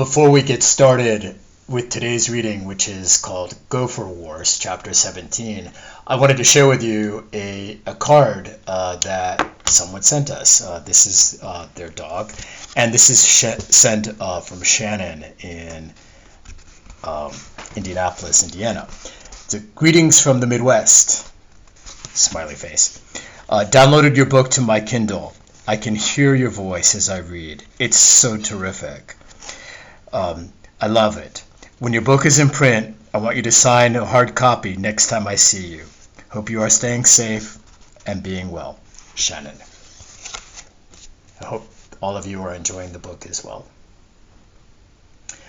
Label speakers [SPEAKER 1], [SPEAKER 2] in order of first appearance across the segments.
[SPEAKER 1] Before we get started with today's reading, which is called Gopher Wars, Chapter 17, I wanted to share with you a card that someone sent us. This is their dog, and this is sent from Shannon in Indianapolis, Indiana. So, greetings from the Midwest. Smiley face. Downloaded your book to my Kindle. I can hear your voice as I read. It's so terrific. I love it. When your book is in print, I want you to sign a hard copy next time I see you. Hope you are staying safe and being well. Shannon. I hope all of you are enjoying the book as well.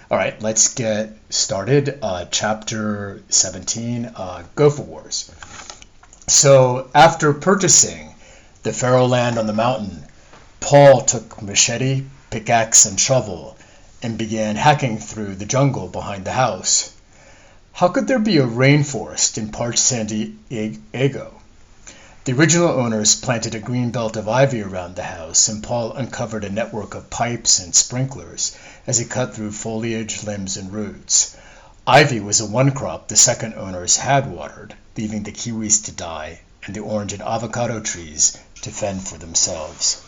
[SPEAKER 1] All right, let's get started. Chapter 17, Gopher Wars. So after purchasing the Pharaoh land on the mountain, Paul took machete, pickaxe, and shovel and began hacking through the jungle behind the house. How could there be a rainforest in parched San Diego? The original owners planted a green belt of ivy around the house, and Paul uncovered a network of pipes and sprinklers as he cut through foliage, limbs, and roots. Ivy was a one crop the second owners had watered, leaving the kiwis to die and the orange and avocado trees to fend for themselves.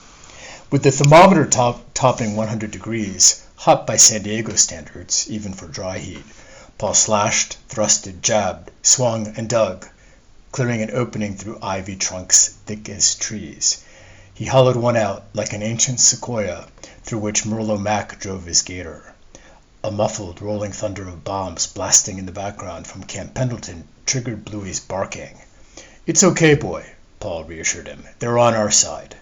[SPEAKER 1] With the thermometer topping 100 degrees, hot by San Diego standards, even for dry heat, Paul slashed, thrusted, jabbed, swung, and dug, clearing an opening through ivy trunks thick as trees. He hollowed one out like an ancient sequoia through which Merlo Mac drove his gator. A muffled, rolling thunder of bombs blasting in the background from Camp Pendleton triggered Bluey's barking. "It's okay, boy," Paul reassured him. "They're on our side."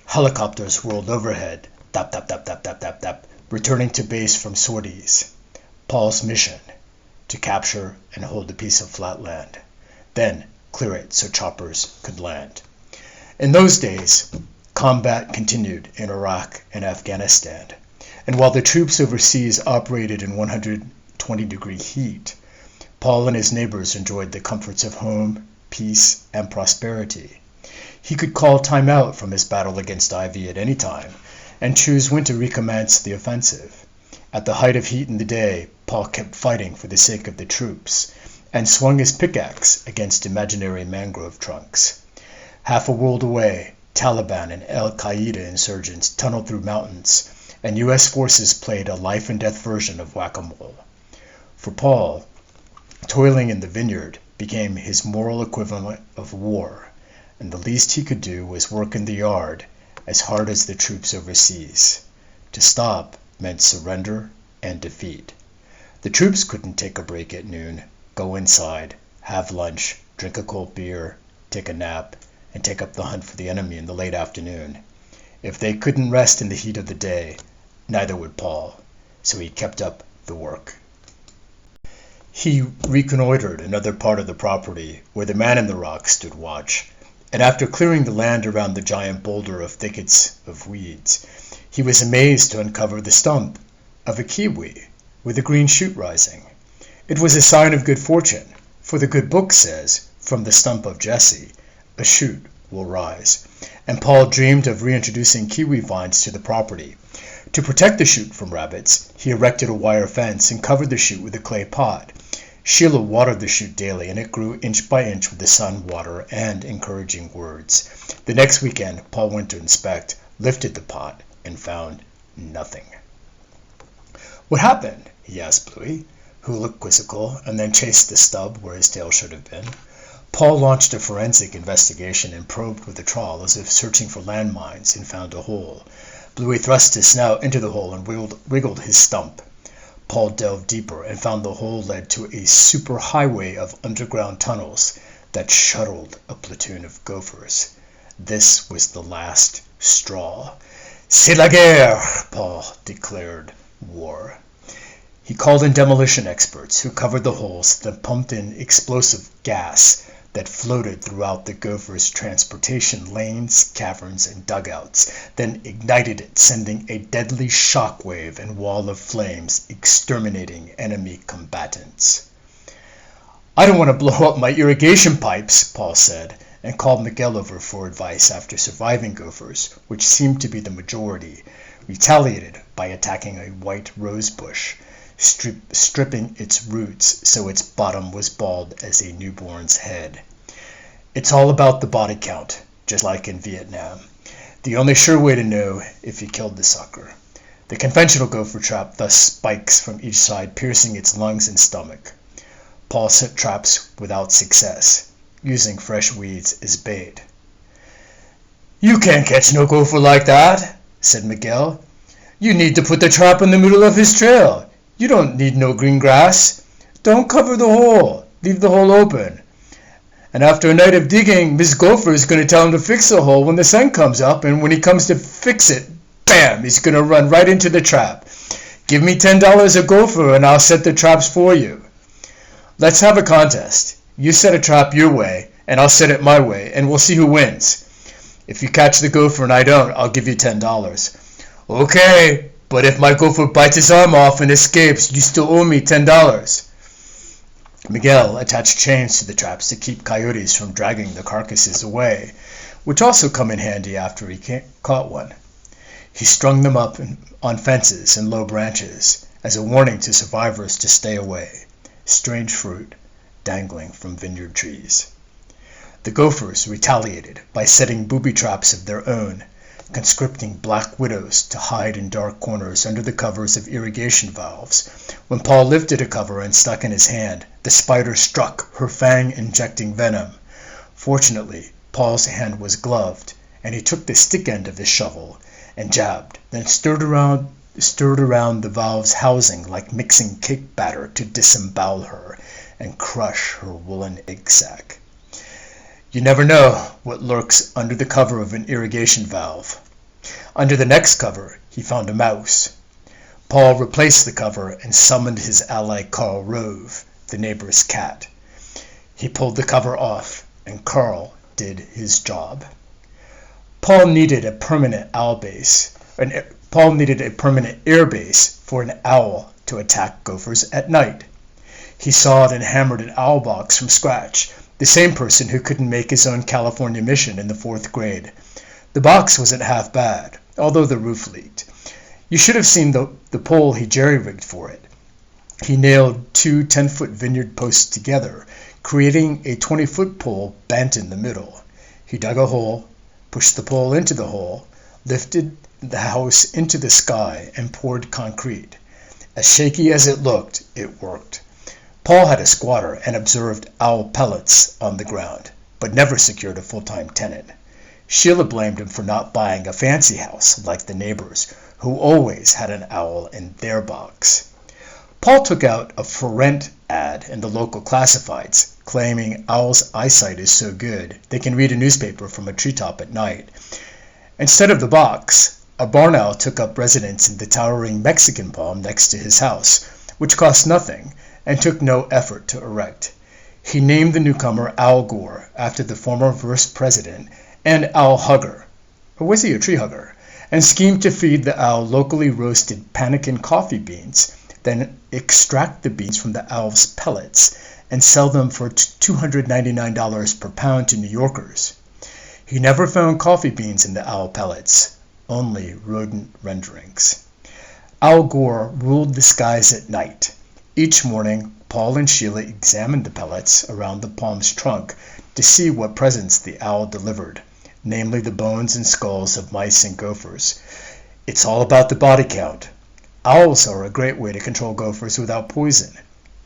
[SPEAKER 1] Helicopters whirled overhead, tap, tap, tap, tap, tap, tap, tap, returning to base from sorties. Paul's mission: to capture and hold a piece of flat land, then clear it so choppers could land. In those days, combat continued in Iraq and Afghanistan, and while the troops overseas operated in 120-degree heat, Paul and his neighbors enjoyed the comforts of home, peace, and prosperity. He could call time out from his battle against Ivy at any time and choose when to recommence the offensive. At the height of heat in the day, Paul kept fighting for the sake of the troops and swung his pickaxe against imaginary mangrove trunks. Half a world away, Taliban and Al-Qaeda insurgents tunneled through mountains, and U.S. forces played a life-and-death version of whack-a-mole. For Paul, toiling in the Vineyard became his moral equivalent of war, and the least he could do was work in the yard as hard as the troops overseas. To stop meant surrender and defeat. The troops couldn't take a break at noon, go inside, have lunch, drink a cold beer, take a nap, and take up the hunt for the enemy in the late afternoon. If they couldn't rest in the heat of the day, neither would Paul, so he kept up the work. He reconnoitered another part of the property where the man in the rock stood watch, and after clearing the land around the giant boulder of thickets of weeds, he was amazed to uncover the stump of a kiwi with a green shoot rising. It was a sign of good fortune, for the good book says, "From the stump of Jesse, a shoot will rise," and Paul dreamed of reintroducing kiwi vines to the property. To protect the shoot from rabbits, he erected a wire fence and covered the shoot with a clay pot. Sheila watered the shoot daily, and it grew inch by inch with the sun, water, and encouraging words. The next weekend, Paul went to inspect, lifted the pot, and found nothing. "What happened?" he asked Bluey, who looked quizzical, and then chased the stub where his tail should have been. Paul launched a forensic investigation and probed with a trawl as if searching for landmines, and found a hole. Bluey thrust his snout into the hole and wiggled his stump. Paul delved deeper and found the hole led to a superhighway of underground tunnels that shuttled a platoon of gophers. This was the last straw. "C'est la guerre!" Paul declared war. He called in demolition experts who covered the holes, then pumped in explosive gas that floated throughout the gophers' transportation lanes, caverns, and dugouts, then ignited it, sending a deadly shockwave and wall of flames, exterminating enemy combatants. "I don't want to blow up my irrigation pipes," Paul said, and called Miguel over for advice after surviving gophers, which seemed to be the majority, retaliated by attacking a white rose bush, stripping its roots so its bottom was bald as a newborn's head. It's all about the body count, just like in Vietnam. The only sure way to know if you killed the sucker. The conventional gopher trap thus spikes from each side, piercing its lungs and stomach. Paul set traps without success, using fresh weeds as bait. "You can't catch no gopher like that," said Miguel. "You need to put the trap in the middle of his trail. You don't need no green grass. Don't cover the hole. Leave the hole open. And after a night of digging, Miss Gopher is going to tell him to fix the hole when the sun comes up, and when he comes to fix it, bam, he's going to run right into the trap. Give me $10 a gopher and I'll set the traps for you. Let's have a contest. You set a trap your way, and I'll set it my way, and we'll see who wins. If you catch the gopher and I don't, I'll give you $10. Okay, but if my gopher bites his arm off and escapes, you still owe me $10. Miguel attached chains to the traps to keep coyotes from dragging the carcasses away, which also come in handy after he caught one. He strung them up on fences and low branches as a warning to survivors to stay away. Strange fruit dangling from vineyard trees. The gophers retaliated by setting booby traps of their own, conscripting black widows to hide in dark corners under the covers of irrigation valves. When Paul lifted a cover and stuck in his hand, the spider struck, her fang injecting venom. Fortunately, Paul's hand was gloved, and he took the stick end of his shovel and jabbed, then stirred around the valve's housing like mixing cake batter to disembowel her and crush her woolen egg sac. You never know what lurks under the cover of an irrigation valve. Under the next cover, he found a mouse. Paul replaced the cover and summoned his ally Carl Rove, the neighbor's cat. He pulled the cover off, and Carl did his job. Paul needed a permanent air base for an owl to attack gophers at night. He sawed and hammered an owl box from scratch, the same person who couldn't make his own California mission in the 4th grade. The box wasn't half bad, although the roof leaked. You should have seen the pole he jerry-rigged for it. He nailed 2 10-foot vineyard posts together, creating a 20-foot pole bent in the middle. He dug a hole, pushed the pole into the hole, lifted the house into the sky, and poured concrete. As shaky as it looked, it worked. Paul had a squatter and observed owl pellets on the ground, but never secured a full-time tenant. Sheila blamed him for not buying a fancy house like the neighbors, who always had an owl in their box. Paul took out a for rent ad in the local classifieds, claiming owls' eyesight is so good they can read a newspaper from a treetop at night. Instead of the box, a barn owl took up residence in the towering Mexican palm next to his house, which cost nothing and took no effort to erect. He named the newcomer Al Gore after the former vice president and owl hugger, or was he a tree hugger, and schemed to feed the owl locally roasted Panican coffee beans, then extract the beans from the owl's pellets and sell them for $299 per pound to New Yorkers. He never found coffee beans in the owl pellets, only rodent renderings. Al Gore ruled the skies at night. Each morning, Paul and Sheila examined the pellets around the palm's trunk to see what presents the owl delivered, namely the bones and skulls of mice and gophers. It's all about the body count. Owls are a great way to control gophers without poison.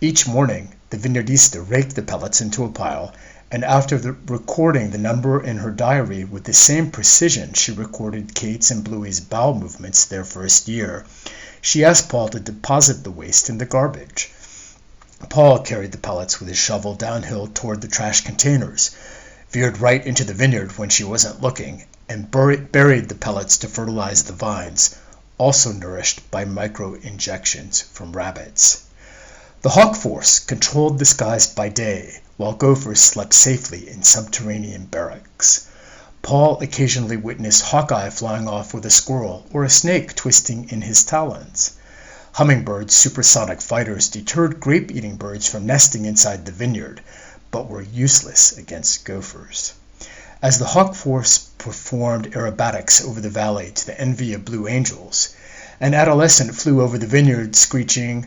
[SPEAKER 1] Each morning, the vineyardista raked the pellets into a pile, and after recording the number in her diary with the same precision she recorded Kate's and Bluey's bowel movements their first year, she asked Paul to deposit the waste in the garbage. Paul carried the pellets with his shovel downhill toward the trash containers, veered right into the vineyard when she wasn't looking, and buried the pellets to fertilize the vines, also nourished by micro-injections from rabbits. The hawk force controlled the skies by day, while gophers slept safely in subterranean barracks. Paul occasionally witnessed Hawkeye flying off with a squirrel or a snake twisting in his talons. Hummingbirds' supersonic fighters deterred grape-eating birds from nesting inside the vineyard, but were useless against gophers. As the hawk force performed aerobatics over the valley to the envy of blue angels, An adolescent flew over the vineyard, screeching,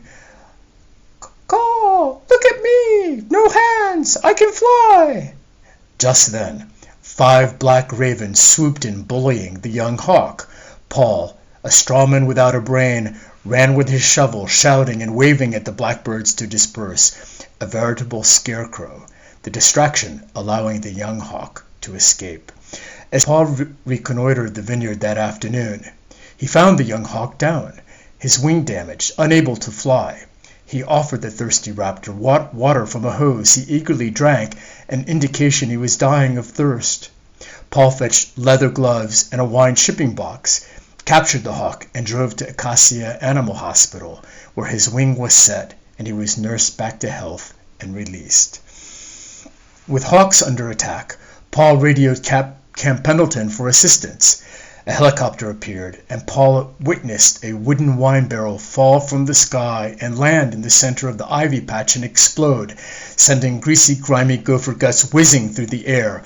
[SPEAKER 1] "Caw, look at me! No hands! I can fly!" Just then, 5 black ravens swooped in, bullying the young hawk. Paul, a strawman without a brain, ran with his shovel, shouting and waving at the blackbirds to disperse, a veritable scarecrow, the distraction allowing the young hawk to escape. As Paul reconnoitered the vineyard that afternoon, he found the young hawk down, his wing damaged, unable to fly. He offered the thirsty raptor water from a hose he eagerly drank, an indication he was dying of thirst. Paul fetched leather gloves and a wine shipping box, captured the hawk, and drove to Acacia Animal Hospital, where his wing was set and he was nursed back to health and released. With hawks under attack, Paul radioed Camp Pendleton for assistance. A helicopter appeared, and Paul witnessed a wooden wine barrel fall from the sky and land in the center of the ivy patch and explode, sending greasy, grimy gopher guts whizzing through the air.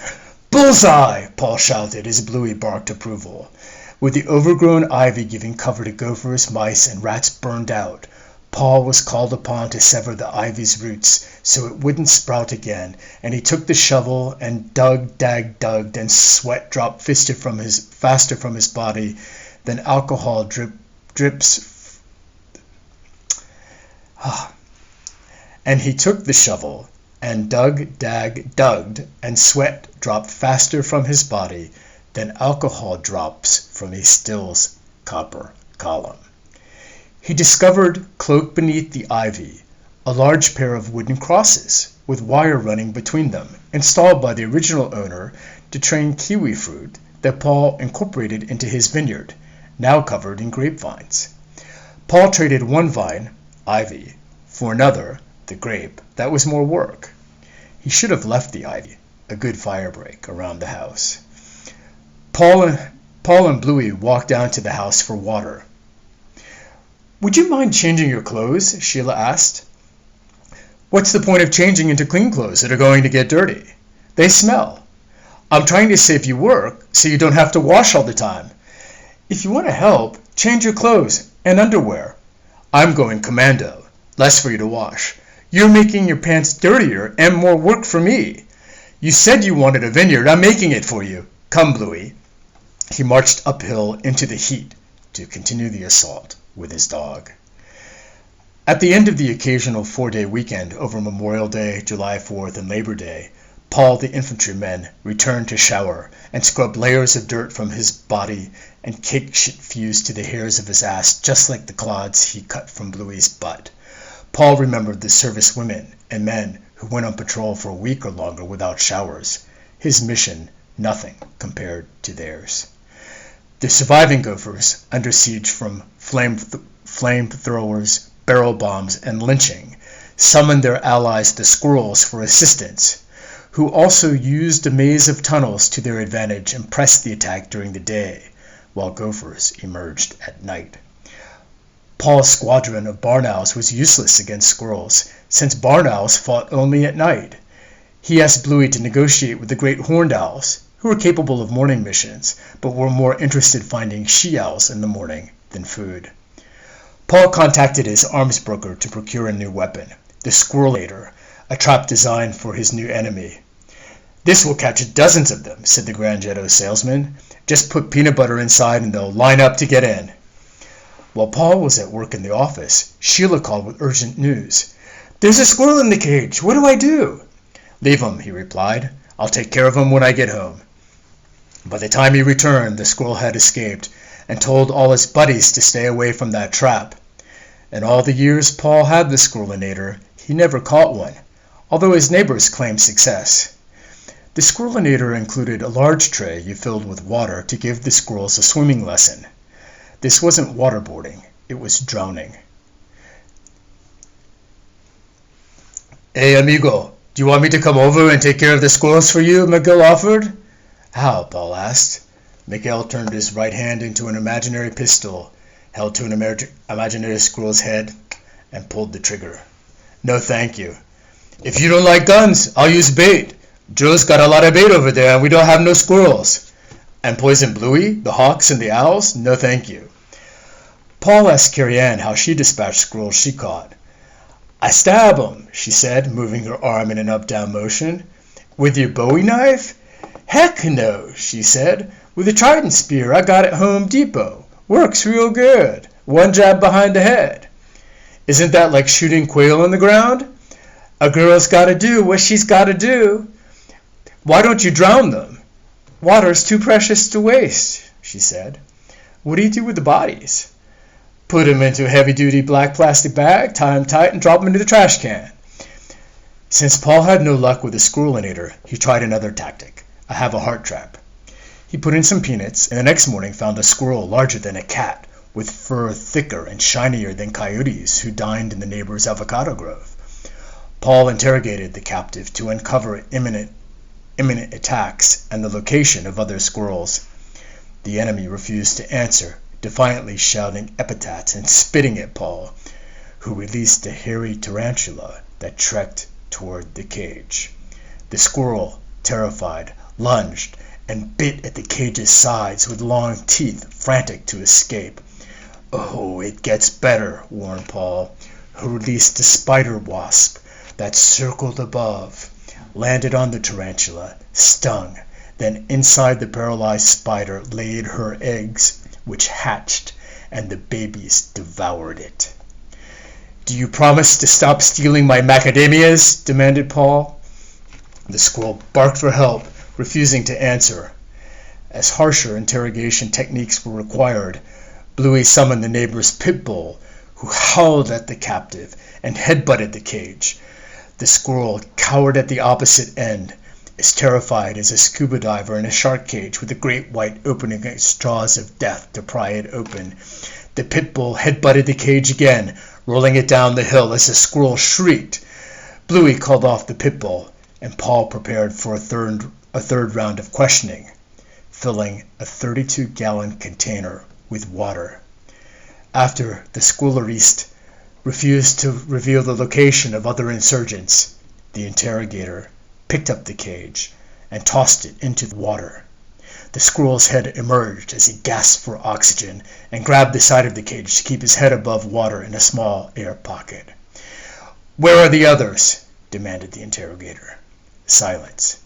[SPEAKER 1] "Bullseye!" Paul shouted as Bluey barked approval. With the overgrown ivy giving cover to gophers, mice, and rats burned out, Paul was called upon to sever the ivy's roots so it wouldn't sprout again, and he took the shovel and dug, and sweat dropped faster from his body than alcohol drips. And he took the shovel and dug, and sweat dropped faster from his body than alcohol drops from a still's copper column. He discovered, cloaked beneath the ivy, a large pair of wooden crosses with wire running between them, installed by the original owner to train kiwi fruit that Paul incorporated into his vineyard, now covered in grapevines. Paul traded one vine, ivy, for another, the grape. That was more work. He should have left the ivy, a good firebreak, around the house. Paul and Bluey walked down to the house for water. "Would you mind changing your clothes?" Sheila asked. "What's the point of changing into clean clothes that are going to get dirty? They smell. I'm trying to save you work so you don't have to wash all the time. If you want to help, change your clothes and underwear. I'm going commando. Less for you to wash. You're making your pants dirtier and more work for me. You said you wanted a vineyard. I'm making it for you. Come, Bluey." He marched uphill into the heat to continue the assault with his dog. At the end of the occasional 4-day weekend over Memorial Day, July 4th, and Labor Day, Paul the infantryman returned to shower and scrub layers of dirt from his body and cake shit fused to the hairs of his ass, just like the clods he cut from Bluey's butt. Paul remembered the service women and men who went on patrol for a week or longer without showers. His mission, nothing compared to theirs. The surviving gophers, under siege from flamethrowers, barrel bombs, and lynching, summoned their allies the squirrels for assistance, who also used a maze of tunnels to their advantage and pressed the attack during the day, while gophers emerged at night. Paul's squadron of barn owls was useless against squirrels, since barn owls fought only at night. He asked Bluey to negotiate with the great horned owls, who were capable of morning missions, but were more interested finding she-owls in the morning than food. Paul contacted his arms broker to procure a new weapon, the Squirrelator, a trap designed for his new enemy. "This will catch dozens of them," said the Grand Jetto salesman. "Just put peanut butter inside and they'll line up to get in." While Paul was at work in the office, Sheila called with urgent news. "There's a squirrel in the cage. What do I do?" "Leave him," he replied. "I'll take care of him when I get home." By the time he returned, the squirrel had escaped and told all his buddies to stay away from that trap. In all the years Paul had the Squirrelinator, he never caught one, although his neighbors claimed success. The Squirrelinator included a large tray you filled with water to give the squirrels a swimming lesson. This wasn't waterboarding, it was drowning. "Hey, amigo, do you want me to come over and take care of the squirrels for you?" Miguel offered. "How?" Paul asked. Miguel turned his right hand into an imaginary pistol, held to an imaginary squirrel's head, and pulled the trigger. "No, thank you. If you don't like guns, I'll use bait. Joe's got a lot of bait over there, and we don't have no squirrels." "And poison Bluey, the hawks, and the owls? No, thank you." Paul asked Carrie Ann how she dispatched squirrels she caught. "I stab 'em," she said, moving her arm in an up-down motion. "With your Bowie knife?" "Heck no," she said. "With a trident spear I got at Home Depot. Works real good. One jab behind the head." "Isn't that like shooting quail on the ground?" "A girl's gotta do what she's gotta do." "Why don't you drown them?" "Water's too precious to waste," she said. "What do you do with the bodies?" "Put 'em into a heavy-duty black plastic bag, tie 'em tight, and drop 'em into the trash can." Since Paul had no luck with the squirrelinator, he tried another tactic, a have-a-heart trap. He put in some peanuts, and the next morning found a squirrel larger than a cat, with fur thicker and shinier than coyotes who dined in the neighbor's avocado grove. Paul interrogated the captive to uncover imminent attacks and the location of other squirrels. The enemy refused to answer, defiantly shouting epithets and spitting at Paul, who released a hairy tarantula that trekked toward the cage. The squirrel, terrified, lunged and bit at the cage's sides with long teeth, frantic to escape. "Oh, it gets better," warned Paul, who released a spider wasp that circled above, landed on the tarantula, stung, then inside the paralyzed spider laid her eggs, which hatched, and the babies devoured it. "Do you promise to stop stealing my macadamias?" demanded Paul. The squirrel barked for help, refusing to answer. As harsher interrogation techniques were required, Bluey summoned the neighbor's pit bull, who howled at the captive and headbutted the cage. The squirrel cowered at the opposite end, as terrified as a scuba diver in a shark cage with a great white opening its jaws of death to pry it open. The pit bull headbutted the cage again, rolling it down the hill as the squirrel shrieked. Bluey called off the pit bull, and Paul prepared for a third round of questioning, filling a 32-gallon container with water. After the squirrelerist refused to reveal the location of other insurgents, the interrogator picked up the cage and tossed it into the water. The squirrel's head emerged as he gasped for oxygen and grabbed the side of the cage to keep his head above water in a small air pocket. "Where are the others?" demanded the interrogator. Silence.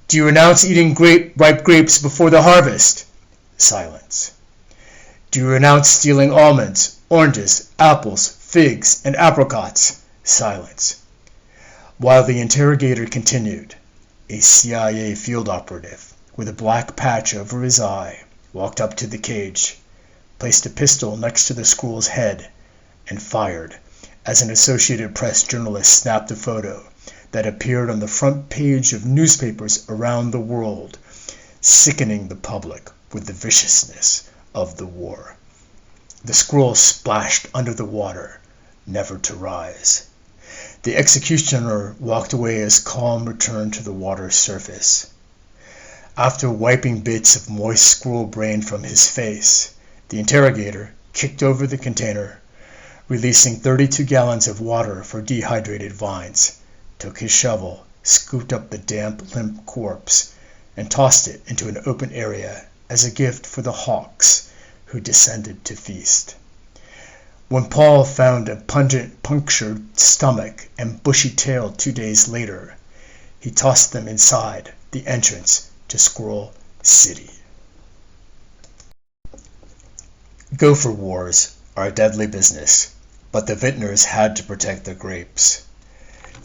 [SPEAKER 1] "Do you renounce eating ripe grapes before the harvest?" Silence. "Do you renounce stealing almonds, oranges, apples, figs, and apricots?" Silence. While the interrogator continued, a CIA field operative, with a black patch over his eye, walked up to the cage, placed a pistol next to the squirrel's head, and fired as an Associated Press journalist snapped a photo that appeared on the front page of newspapers around the world, sickening the public with the viciousness of the war. The squirrel splashed under the water, never to rise. The executioner walked away as calm returned to the water's surface. After wiping bits of moist squirrel brain from his face, the interrogator kicked over the container, releasing 32 gallons of water for dehydrated vines, took his shovel, scooped up the damp, limp corpse, and tossed it into an open area as a gift for the hawks who descended to feast. When Paul found a pungent punctured stomach and bushy tail 2 days later, he tossed them inside the entrance to Squirrel City. Gopher wars are a deadly business, but the vintners had to protect their grapes.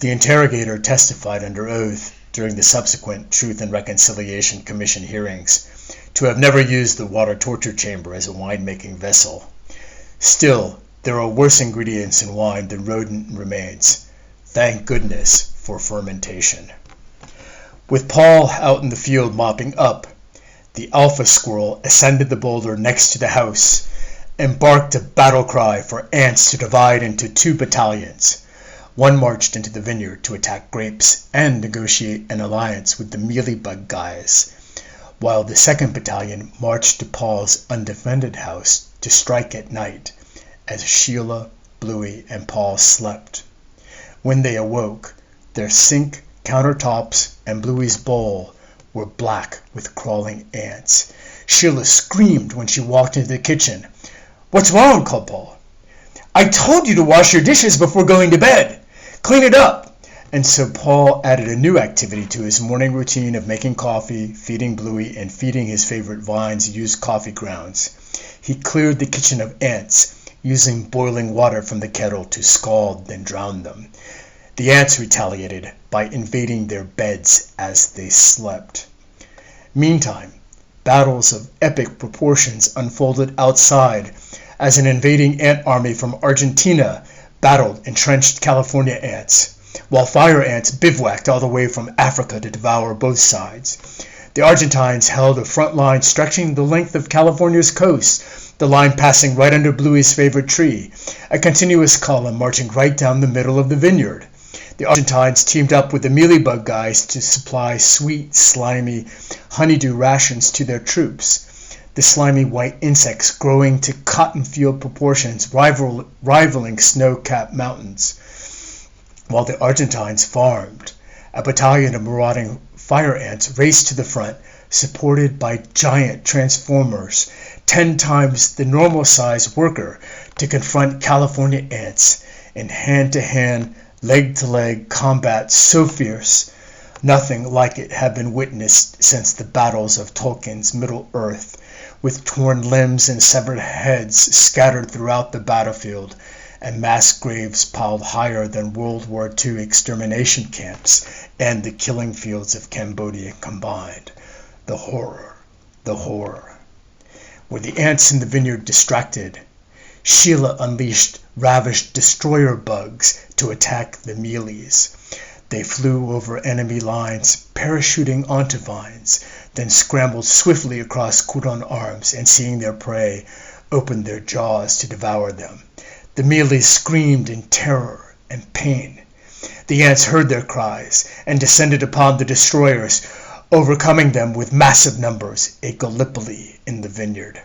[SPEAKER 1] The interrogator testified under oath during the subsequent Truth and Reconciliation Commission hearings to have never used the water torture chamber as a winemaking vessel. Still, there are worse ingredients in wine than rodent remains. Thank goodness for fermentation. With Paul out in the field mopping up, the alpha squirrel ascended the boulder next to the house and barked a battle cry for ants to divide into 2 battalions. One marched into the vineyard to attack grapes and negotiate an alliance with the mealybug guys, while the 2nd battalion marched to Paul's undefended house to strike at night, as Sheila, Bluey, and Paul slept. When they awoke, their sink, countertops, and Bluey's bowl were black with crawling ants. Sheila screamed when she walked into the kitchen, "What's wrong?" called Paul. "I told you to wash your dishes before going to bed. Clean it up." And so Paul added a new activity to his morning routine of making coffee, feeding Bluey, and feeding his favorite vines used coffee grounds. He cleared the kitchen of ants, using boiling water from the kettle to scald then drown them. The ants retaliated by invading their beds as they slept. Meantime, battles of epic proportions unfolded outside as an invading ant army from Argentina battled entrenched California ants, while fire ants bivouacked all the way from Africa to devour both sides. The Argentines held a front line stretching the length of California's coast, the line passing right under Bluey's favorite tree, a continuous column marching right down the middle of the vineyard. The Argentines teamed up with the mealybug guys to supply sweet, slimy honeydew rations to their troops, the slimy white insects growing to cotton field proportions rivaling snow-capped mountains. While the Argentines farmed, a battalion of marauding fire ants raced to the front, supported by giant transformers, 10 times the normal-sized worker, to confront California ants in hand-to-hand, leg-to-leg combat so fierce, nothing like it had been witnessed since the battles of Tolkien's Middle-earth, with torn limbs and severed heads scattered throughout the battlefield, and mass graves piled higher than World War II extermination camps and the killing fields of Cambodia combined. The horror, the horror. Were the ants in the vineyard distracted? Sheila unleashed ravished destroyer bugs to attack the mealies. They flew over enemy lines, parachuting onto vines, then scrambled swiftly across cordon arms and, seeing their prey, opened their jaws to devour them. The mealies screamed in terror and pain. The ants heard their cries and descended upon the destroyers, overcoming them with massive numbers at Gallipoli in the vineyard.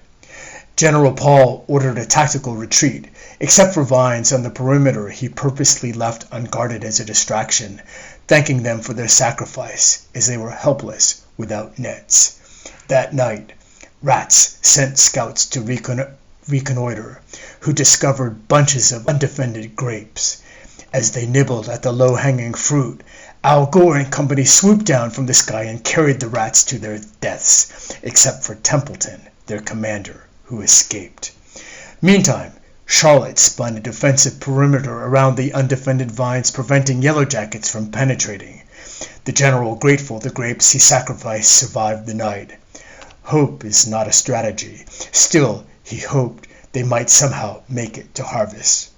[SPEAKER 1] General Paul ordered a tactical retreat. Except for vines on the perimeter he purposely left unguarded as a distraction, thanking them for their sacrifice as they were helpless without nets. That night, rats sent scouts to reconnoiter, who discovered bunches of undefended grapes. As they nibbled at the low-hanging fruit, Al Gore and company swooped down from the sky and carried the rats to their deaths, except for Templeton, their commander, who escaped. Meantime, Charlotte spun a defensive perimeter around the undefended vines, preventing Yellow Jackets from penetrating. The general, grateful the grapes he sacrificed survived the night. Hope is not a strategy. Still, he hoped they might somehow make it to harvest.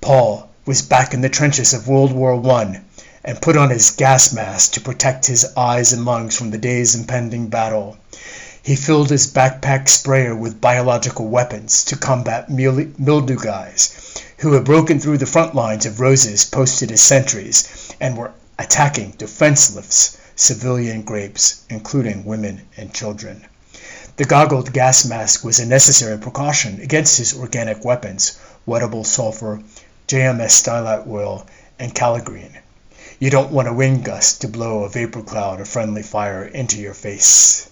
[SPEAKER 1] Paul was back in the trenches of World War I and put on his gas mask to protect his eyes and lungs from the day's impending battle. He filled his backpack sprayer with biological weapons to combat mildew guys who had broken through the front lines of roses posted as sentries and were attacking defenseless civilian grapes, including women and children. The goggled gas mask was a necessary precaution against his organic weapons, wettable sulfur, JMS stylight oil, and caligreen. You don't want a wind gust to blow a vapor cloud of friendly fire into your face.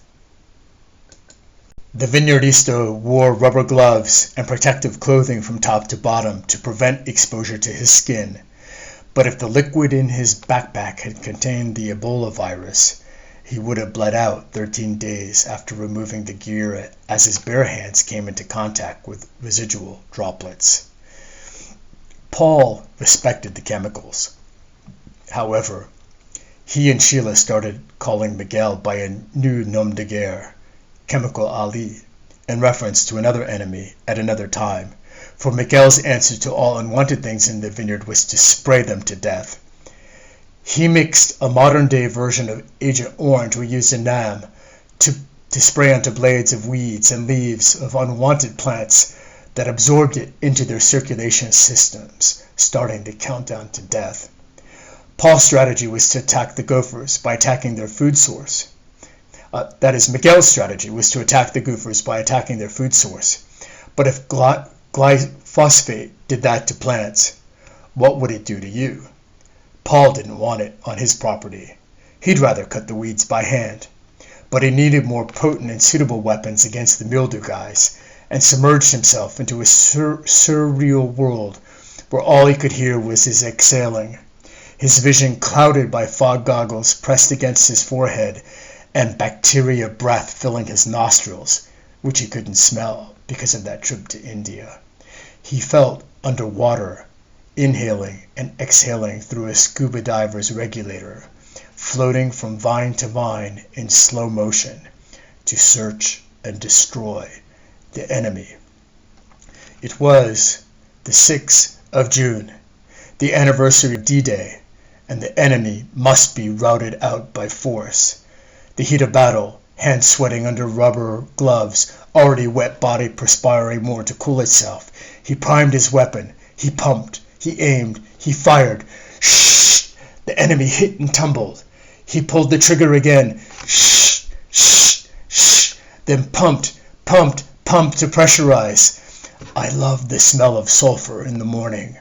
[SPEAKER 1] The vineyardisto wore rubber gloves and protective clothing from top to bottom to prevent exposure to his skin. But if the liquid in his backpack had contained the Ebola virus, he would have bled out 13 days after removing the gear as his bare hands came into contact with residual droplets. Paul respected the chemicals. However, he and Sheila started calling Miguel by a new nom de guerre, Chemical Ali, in reference to another enemy at another time, for Miguel's answer to all unwanted things in the vineyard was to spray them to death. He mixed a modern-day version of Agent Orange we used in Nam to spray onto blades of weeds and leaves of unwanted plants that absorbed it into their circulation systems, starting the countdown to death. Paul's strategy was to attack the gophers by attacking their food source. Miguel's strategy was to attack the gophers by attacking their food source. But if glyphosate did that to plants, what would it do to you? Paul didn't want it on his property. He'd rather cut the weeds by hand. But he needed more potent and suitable weapons against the mildew guys, and submerged himself into a surreal world where all he could hear was his exhaling, his vision clouded by fog goggles pressed against his forehead and bacteria breath filling his nostrils, which he couldn't smell because of that trip to India. He felt underwater, inhaling and exhaling through a scuba diver's regulator, floating from vine to vine in slow motion to search and destroy the enemy. It was the 6th of June, the anniversary of D-Day, and the enemy must be routed out by force. The heat of battle, hands sweating under rubber gloves, already wet body perspiring more to cool itself. He primed his weapon. He pumped. He aimed. He fired. Shh! The enemy hit and tumbled. He pulled the trigger again. Shh! Shh! Shh! Then pumped to pressurize. I loved the smell of sulfur in the morning.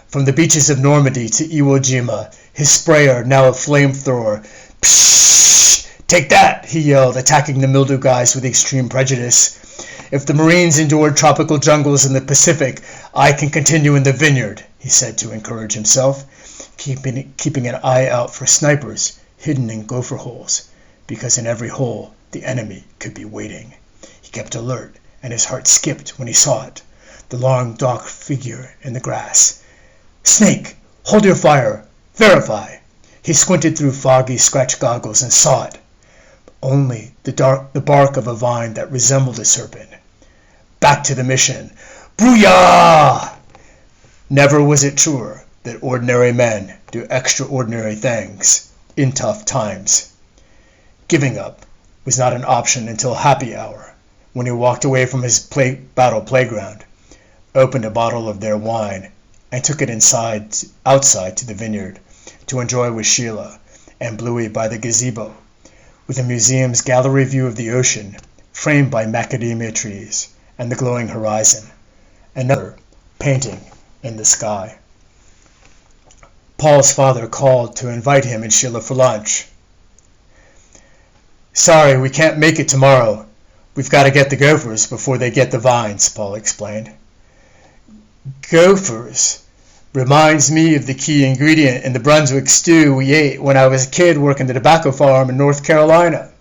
[SPEAKER 1] From the beaches of Normandy to Iwo Jima, his sprayer, now a flamethrower. Psh! Take that, he yelled, attacking the mildew guys with extreme prejudice. If the Marines endured tropical jungles in the Pacific, I can continue in the Vineyard, he said to encourage himself, keeping an eye out for snipers hidden in gopher holes, because in every hole the enemy could be waiting. He kept alert, and his heart skipped when he saw it, the long, dark figure in the grass. Snake, hold your fire. Verify. He squinted through foggy scratch goggles and saw it. Only the bark of a vine that resembled a serpent. Back to the mission. Booyah! Never was it truer that ordinary men do extraordinary things in tough times. Giving up was not an option until happy hour, when he walked away from his battle playground, opened a bottle of their wine, and took it outside to the Vineyard to enjoy with Sheila and Bluey by the gazebo, with the museum's gallery view of the ocean framed by macadamia trees and the glowing horizon, another painting in the sky. Paul's father called to invite him and Sheila for lunch. Sorry, we can't make it tomorrow. We've got to get the gophers before they get the vines, Paul explained. Gophers reminds me of the key ingredient in the Brunswick stew we ate when I was a kid working the tobacco farm in North Carolina.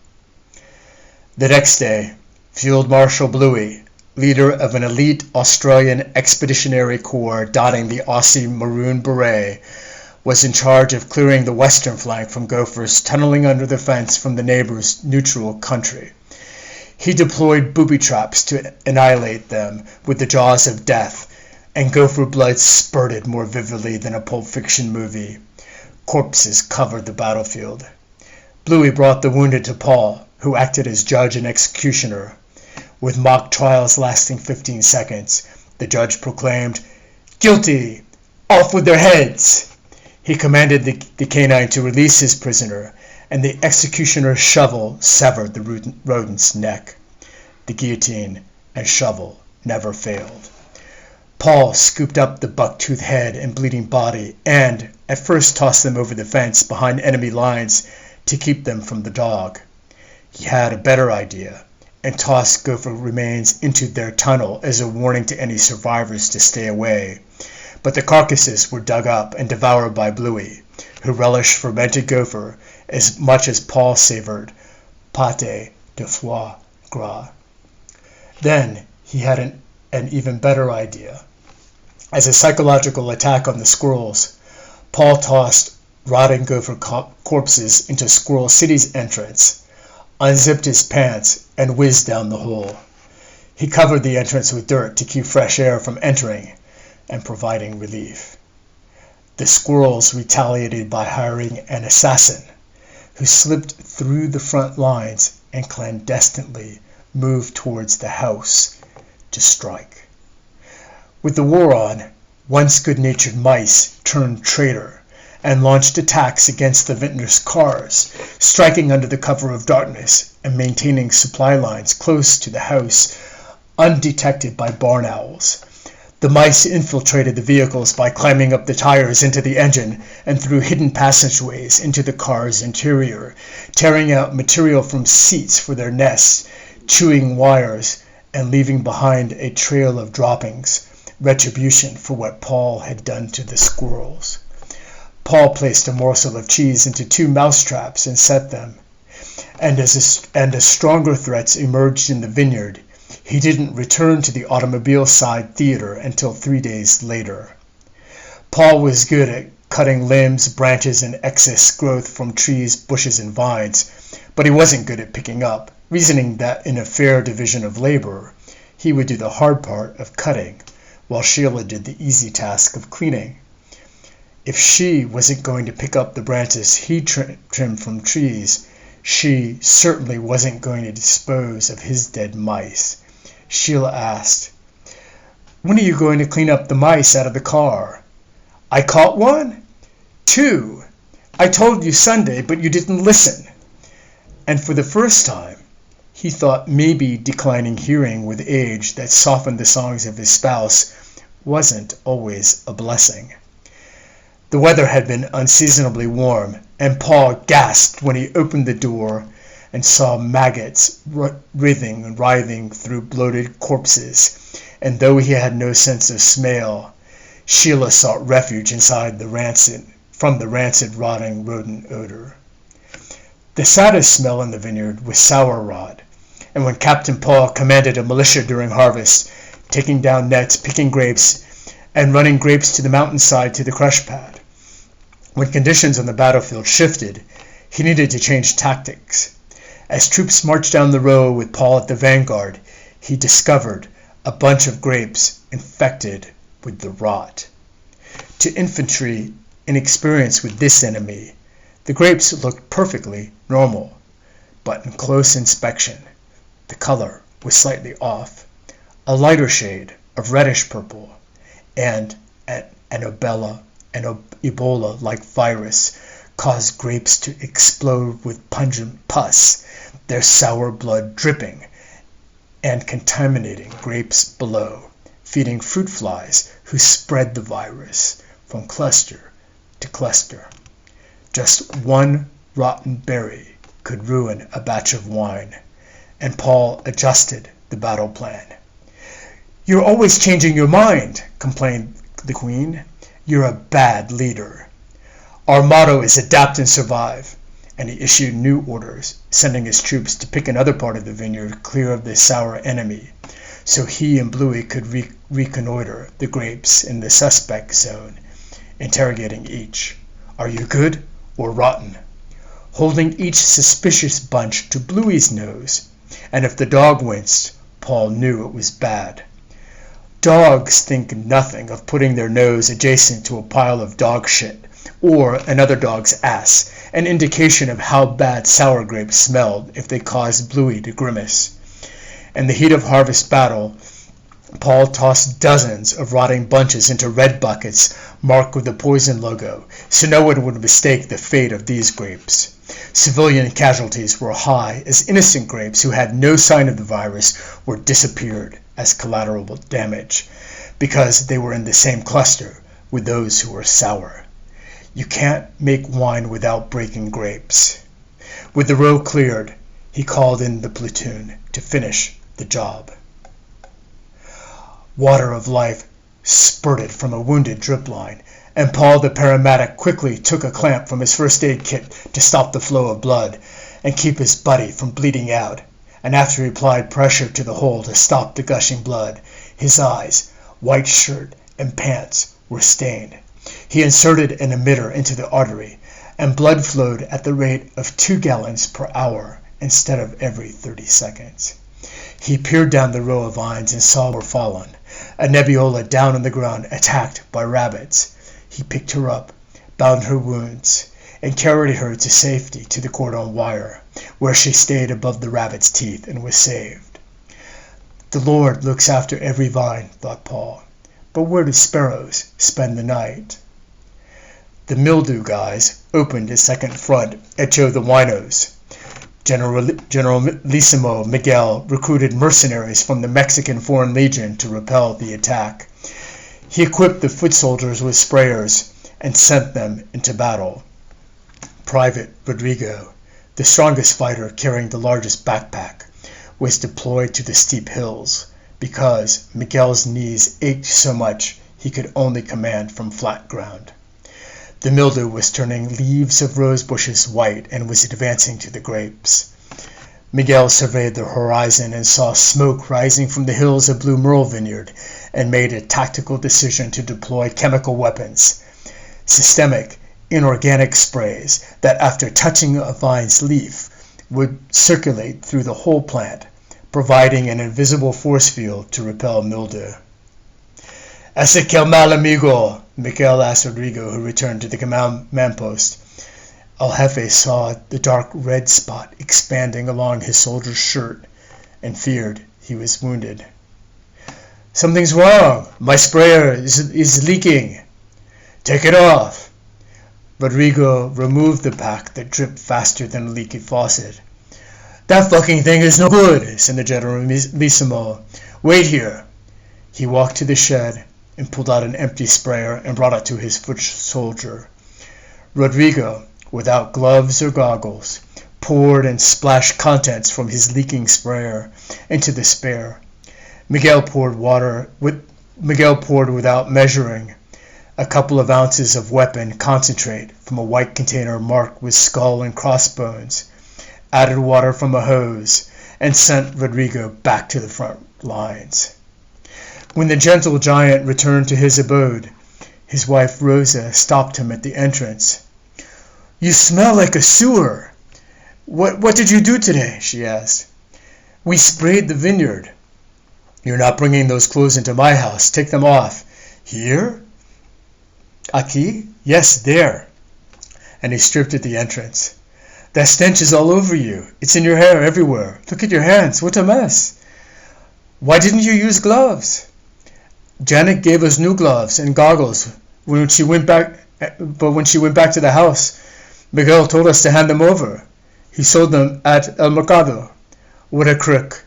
[SPEAKER 1] The next day, Field Marshal Bluey, leader of an elite Australian Expeditionary Corps donning the Aussie Maroon Beret, was in charge of clearing the western flank from gophers tunneling under the fence from the neighbor's neutral country. He deployed booby traps to annihilate them with the jaws of death, and gopher blood spurted more vividly than a Pulp Fiction movie. Corpses covered the battlefield. Bluey brought the wounded to Paul, who acted as judge and executioner. With mock trials lasting 15 seconds, the judge proclaimed, "Guilty! Off with their heads!" He commanded the canine to release his prisoner, and the executioner's shovel severed the rodent's neck. The guillotine and shovel never failed. Paul scooped up the buck-toothed head and bleeding body and, at first, tossed them over the fence behind enemy lines to keep them from the dog. He had a better idea and tossed gopher remains into their tunnel as a warning to any survivors to stay away. But the carcasses were dug up and devoured by Bluey, who relished fermented gopher as much as Paul savored pâté de foie gras. Then he had an even better idea. As a psychological attack on the squirrels, Paul tossed rotting gopher corpses into Squirrel City's entrance, unzipped his pants, and whizzed down the hole. He covered the entrance with dirt to keep fresh air from entering and providing relief. The squirrels retaliated by hiring an assassin, who slipped through the front lines and clandestinely moved towards the house to strike. With the war on, once good-natured mice turned traitor and launched attacks against the vintner's cars, striking under the cover of darkness and maintaining supply lines close to the house, undetected by barn owls. The mice infiltrated the vehicles by climbing up the tires into the engine and through hidden passageways into the car's interior, tearing out material from seats for their nests, chewing wires, and leaving behind a trail of droppings, retribution for what Paul had done to the squirrels. Paul placed a morsel of cheese into 2 mousetraps and set them, and as stronger threats emerged in the vineyard, he didn't return to the automobile side theater until 3 days later. Paul was good at cutting limbs, branches, and excess growth from trees, bushes, and vines, but he wasn't good at picking up, reasoning that in a fair division of labor, he would do the hard part of cutting, while Sheila did the easy task of cleaning. If she wasn't going to pick up the branches he trimmed from trees, she certainly wasn't going to dispose of his dead mice. Sheila asked, "When are you going to clean up the mice out of the car?" "I caught one." "2. I told you Sunday, but you didn't listen." And for the first time, he thought maybe declining hearing with age that softened the songs of his spouse wasn't always a blessing. The weather had been unseasonably warm, and Paul gasped when he opened the door and saw maggots writhing through bloated corpses, and though he had no sense of smell, Sheila sought refuge from the rancid, rotting rodent odor. The saddest smell in the vineyard was sour rot, and when Captain Paul commanded a militia during harvest, taking down nets, picking grapes, and running grapes to the mountainside to the crush pad, when conditions on the battlefield shifted, he needed to change tactics. As troops marched down the row with Paul at the vanguard, he discovered a bunch of grapes infected with the rot. To infantry inexperienced with this enemy, the grapes looked perfectly normal, but in close inspection, the color was slightly off, a lighter shade of reddish purple, and an Ebola-like virus caused grapes to explode with pungent pus, their sour blood dripping and contaminating grapes below, feeding fruit flies who spread the virus from cluster to cluster. Just one rotten berry could ruin a batch of wine, and Paul adjusted the battle plan. "You're always changing your mind," complained the queen. "You're a bad leader. Our motto is adapt and survive," and he issued new orders, sending his troops to pick another part of the vineyard clear of the sour enemy, so he and Bluey could reconnoiter the grapes in the suspect zone, interrogating each. "Are you good or rotten?" holding each suspicious bunch to Bluey's nose, and if the dog winced, Paul knew it was bad. Dogs think nothing of putting their nose adjacent to a pile of dog shit, or another dog's ass, an indication of how bad sour grapes smelled if they caused Bluey to grimace. In the heat of harvest battle, Paul tossed dozens of rotting bunches into red buckets marked with the poison logo, so no one would mistake the fate of these grapes. Civilian casualties were high, as innocent grapes who had no sign of the virus were disappeared as collateral damage, because they were in the same cluster with those who were sour. You can't make wine without breaking grapes. With the row cleared, he called in the platoon to finish the job. Water of life spurted from a wounded drip line, and Paul the paramedic quickly took a clamp from his first aid kit to stop the flow of blood and keep his buddy from bleeding out, and after he applied pressure to the hole to stop the gushing blood, his eyes, white shirt, and pants were stained. He inserted an emitter into the artery, and blood flowed at the rate of 2 gallons per hour instead of every 30 seconds. He peered down the row of vines and saw were fallen, a nebbiolo down on the ground attacked by rabbits. He picked her up, bound her wounds, and carried her to safety to the cordon wire, where she stayed above the rabbit's teeth and was saved. The Lord looks after every vine, thought Paul, but where do sparrows spend the night? The mildew guys opened a second front at Joe the Wino's. Generalissimo Miguel recruited mercenaries from the Mexican Foreign Legion to repel the attack. He equipped the foot soldiers with sprayers and sent them into battle. Private Rodrigo, the strongest fighter carrying the largest backpack, was deployed to the steep hills because Miguel's knees ached so much he could only command from flat ground. The mildew was turning leaves of rose bushes white and was advancing to the grapes. Miguel surveyed the horizon and saw smoke rising from the hills of Blue Merle Vineyard and made a tactical decision to deploy chemical weapons, systemic, inorganic sprays that after touching a vine's leaf would circulate through the whole plant, providing an invisible force field to repel mildew. "Ese que mal, amigo?" Miguel asked Rodrigo, who returned to the command post. El Jefe saw the dark red spot expanding along his soldier's shirt and feared he was wounded. "Something's wrong. My sprayer is leaking." "Take it off." Rodrigo removed the pack that dripped faster than a leaky faucet. "That fucking thing is no good," said the Generalissimo. "Wait here." He walked to the shed and pulled out an empty sprayer and brought it to his foot soldier. Rodrigo, without gloves or goggles, poured and splashed contents from his leaking sprayer into the sprayer. Miguel poured without measuring a couple of ounces of weapon concentrate from a white container marked with skull and crossbones, added water from a hose, and sent Rodrigo back to the front lines. When the gentle giant returned to his abode, his wife Rosa stopped him at the entrance. "You smell like a sewer. What did you do today?" she asked. "We sprayed the vineyard." "You're not bringing those clothes into my house. Take them off." "Here?" "Aquí?" "Yes, there." And he stripped at the entrance. "That stench is all over you. It's in your hair everywhere. Look at your hands. What a mess." "Why didn't you use gloves?" "Janet gave us new gloves and goggles when she went back to the house, Miguel told us to hand them over. He sold them at El Mercado." "What a crook.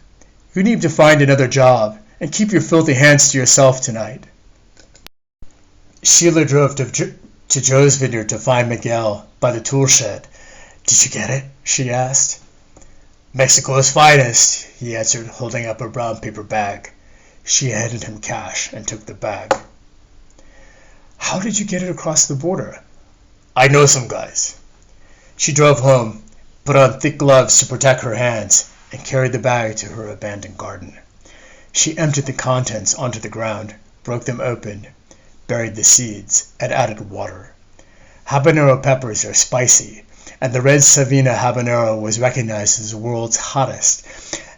[SPEAKER 1] You need to find another job and keep your filthy hands to yourself tonight." Sheila drove to Joe's vineyard to find Miguel by the tool shed. "Did you get it?" she asked. "Mexico's finest," he answered, holding up a brown paper bag. She handed him cash and took the bag. "How did you get it across the border?" "I know some guys." She drove home, put on thick gloves to protect her hands, and carried the bag to her abandoned garden. She emptied the contents onto the ground, broke them open, buried the seeds, and added water. Habanero peppers are spicy, and the red Savina habanero was recognized as the world's hottest,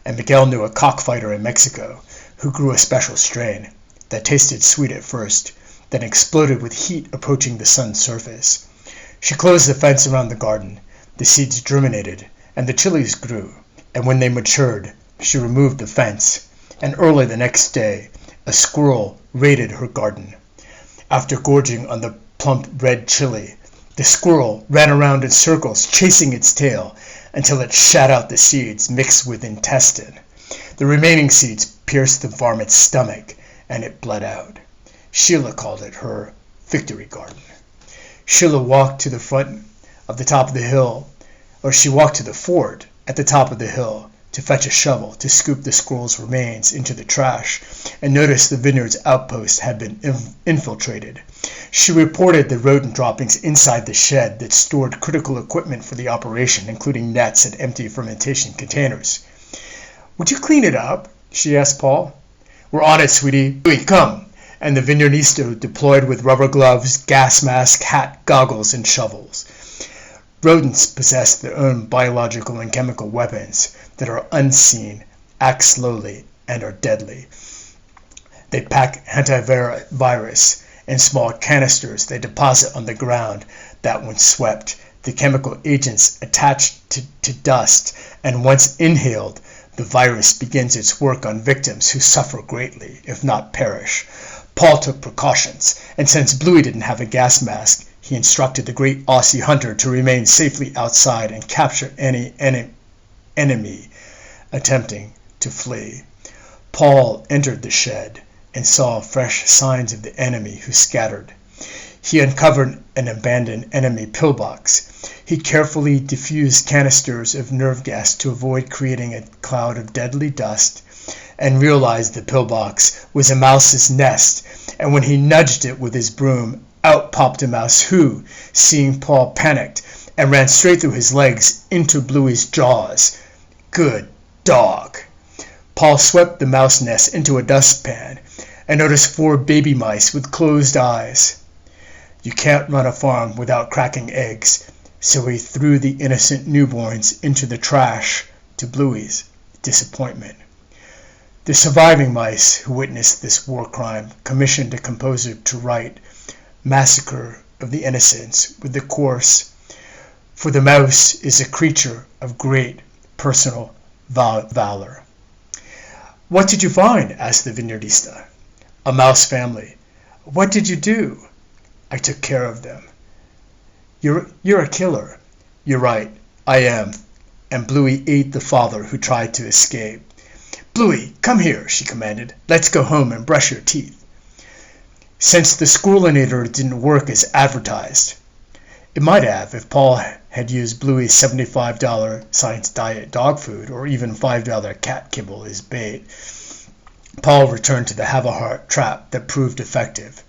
[SPEAKER 1] and Miguel knew a cockfighter in Mexico who grew a special strain that tasted sweet at first, then exploded with heat approaching the sun's surface. She closed the fence around the garden. The seeds germinated, and the chilies grew, and when they matured, she removed the fence, and early the next day, a squirrel raided her garden. After gorging on the plump red chili, the squirrel ran around in circles, chasing its tail, until it shat out the seeds mixed with intestine. The remaining seeds pierced the varmint's stomach, and it bled out. Sheila called it her victory garden. Sheila walked to the fort at the top of the hill to fetch a shovel to scoop the squirrel's remains into the trash and noticed the vineyard's outpost had been infiltrated. She reported the rodent droppings inside the shed that stored critical equipment for the operation, including nets and empty fermentation containers. "Would you clean it up?" she asked Paul. "We're on it, sweetie. Wait, come." And the vineyardista deployed with rubber gloves, gas mask, hat, goggles, and shovels. Rodents possess their own biological and chemical weapons that are unseen, act slowly, and are deadly. They pack antivirus in small canisters they deposit on the ground that, when swept, the chemical agents attach to dust, and once inhaled, the virus begins its work on victims who suffer greatly, if not perish. Paul took precautions, and since Bluey didn't have a gas mask, he instructed the great Aussie hunter to remain safely outside and capture any enemy attempting to flee. Paul entered the shed and saw fresh signs of the enemy, who scattered. He uncovered an abandoned enemy pillbox. He carefully diffused canisters of nerve gas to avoid creating a cloud of deadly dust, and realized the pillbox was a mouse's nest, and when he nudged it with his broom, out popped a mouse who, seeing Paul, panicked and ran straight through his legs into Bluey's jaws. Good dog. Paul swept the mouse nest into a dustpan and noticed 4 baby mice with closed eyes. You can't run a farm without cracking eggs, so he threw the innocent newborns into the trash, to Bluey's disappointment. The surviving mice who witnessed this war crime commissioned a composer to write Massacre of the Innocents with the chorus, "For the mouse is a creature of great personal valor." "What did you find?" asked the Vineyardista. "A mouse family." "What did you do?" "I took care of them." You're a killer." "You're right, I am." And Bluey ate the father who tried to escape. "Bluey, come here," she commanded. "Let's go home and brush your teeth." Since the Squirrelinator didn't work as advertised, it might have if Paul had used Bluey's $75 Science Diet dog food or even $5 cat kibble as bait. Paul returned to the have-a-heart trap that proved effective.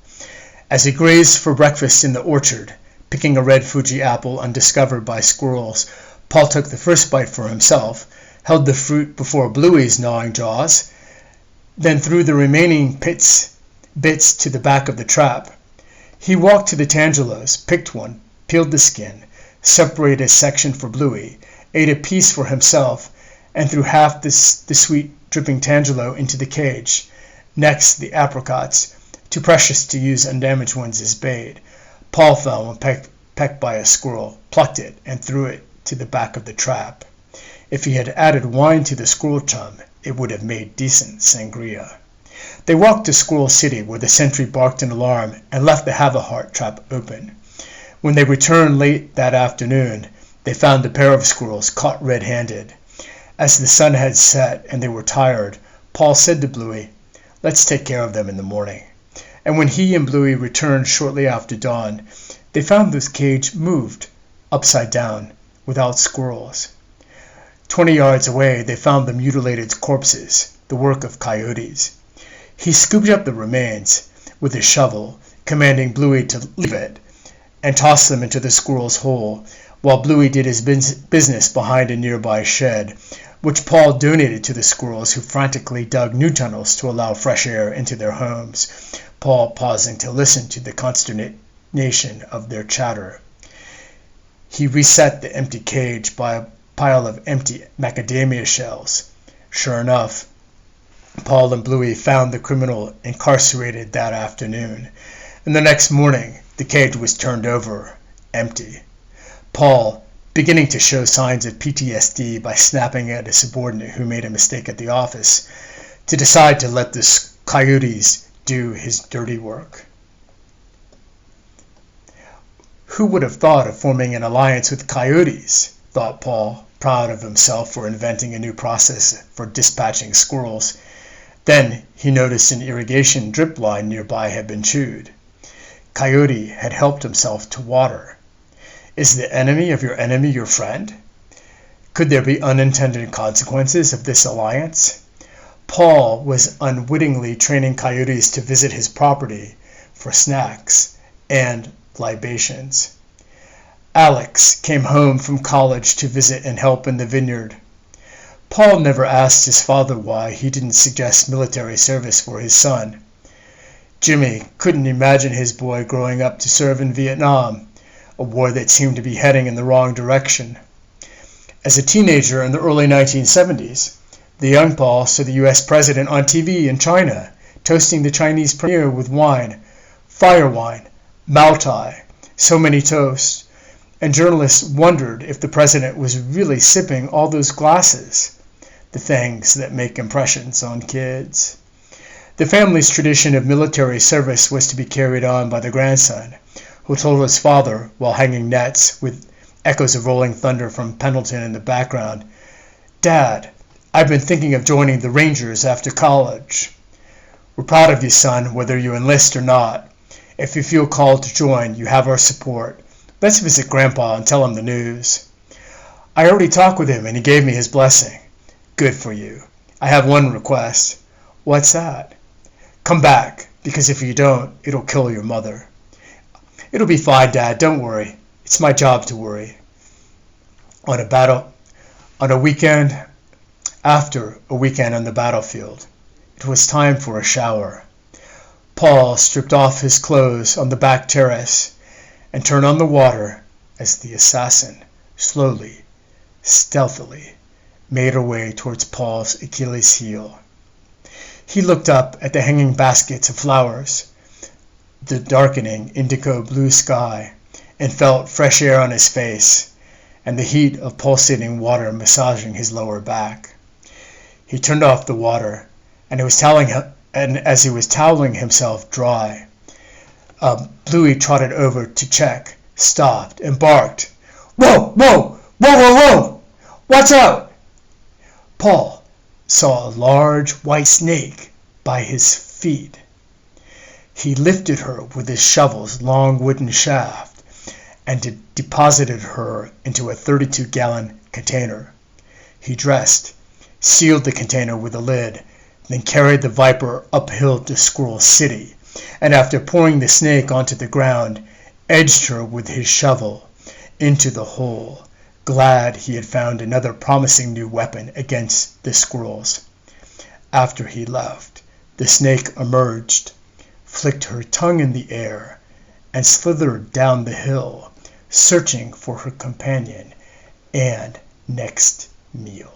[SPEAKER 1] As he grazed for breakfast in the orchard, picking a red Fuji apple undiscovered by squirrels, Paul took the first bite for himself, held the fruit before Bluey's gnawing jaws, then threw the remaining bits to the back of the trap. He walked to the tangelos, picked one, peeled the skin, separated a section for Bluey, ate a piece for himself, and threw half the sweet dripping tangelo into the cage. Next, the apricots, too precious to use undamaged ones as bait. Paul fell when pecked by a squirrel, plucked it, and threw it to the back of the trap. If he had added wine to the squirrel chum, it would have made decent sangria. They walked to Squirrel City, where the sentry barked an alarm and left the have-a-heart trap open. When they returned late that afternoon, they found a pair of squirrels caught red-handed. As the sun had set and they were tired, Paul said to Bluey, "Let's take care of them in the morning." And when he and Bluey returned shortly after dawn, they found the cage moved, upside down, without squirrels. 20 yards away, they found the mutilated corpses, the work of coyotes. He scooped up the remains with his shovel, commanding Bluey to leave it, and tossed them into the squirrel's hole, while Bluey did his business behind a nearby shed, which Paul donated to the squirrels who frantically dug new tunnels to allow fresh air into their homes, Paul pausing to listen to the consternation of their chatter. He reset the empty cage by a pile of empty macadamia shells. Sure enough, Paul and Bluey found the criminal incarcerated that afternoon, and the next morning the cage was turned over, empty. Paul, beginning to show signs of PTSD by snapping at a subordinate who made a mistake at the office, to decide to let the coyotes do his dirty work. Who would have thought of forming an alliance with coyotes, thought Paul, proud of himself for inventing a new process for dispatching squirrels. Then he noticed an irrigation drip line nearby had been chewed. Coyote had helped himself to water. Is the enemy of your enemy your friend? Could there be unintended consequences of this alliance? Paul was unwittingly training coyotes to visit his property for snacks and libations. Alex came home from college to visit and help in the vineyard. Paul never asked his father why he didn't suggest military service for his son. Jimmy couldn't imagine his boy growing up to serve in Vietnam, a war that seemed to be heading in the wrong direction. As a teenager in the early 1970s, the young Paul saw the U.S. president on TV in China, toasting the Chinese premier with wine, fire wine, Maltai, so many toasts, and journalists wondered if the president was really sipping all those glasses, the things that make impressions on kids. The family's tradition of military service was to be carried on by the grandson, who told his father, while hanging nets with echoes of rolling thunder from Pendleton in the background, "Dad, I've been thinking of joining the Rangers after college." "We're proud of you, son, whether you enlist or not. If you feel called to join, you have our support. Let's visit Grandpa and tell him the news. I already talked with him and he gave me his blessing. Good for you. I have one request. What's that? Come back, because if you don't, it'll kill your mother. It'll be fine, Dad. Don't worry. It's my job to worry. After a weekend on the battlefield, it was time for a shower. Paul stripped off his clothes on the back terrace and turned on the water as the assassin slowly, stealthily, made her way towards Paul's Achilles heel. He looked up at the hanging baskets of flowers, the darkening indigo blue sky, and felt fresh air on his face and the heat of pulsating water massaging his lower back. He turned off the water, and as he was toweling himself dry, Bluey trotted over to check, stopped, and barked, "Whoa, whoa, whoa, whoa, whoa! Watch out!" Paul saw a large white snake by his feet. He lifted her with his shovel's long wooden shaft and deposited her into a 32-gallon container. He dressed, sealed the container with a lid, then carried the viper uphill to Squirrel City, and after pouring the snake onto the ground, edged her with his shovel into the hole, glad he had found another promising new weapon against the squirrels. After he left, the snake emerged, flicked her tongue in the air, and slithered down the hill, searching for her companion and next meal.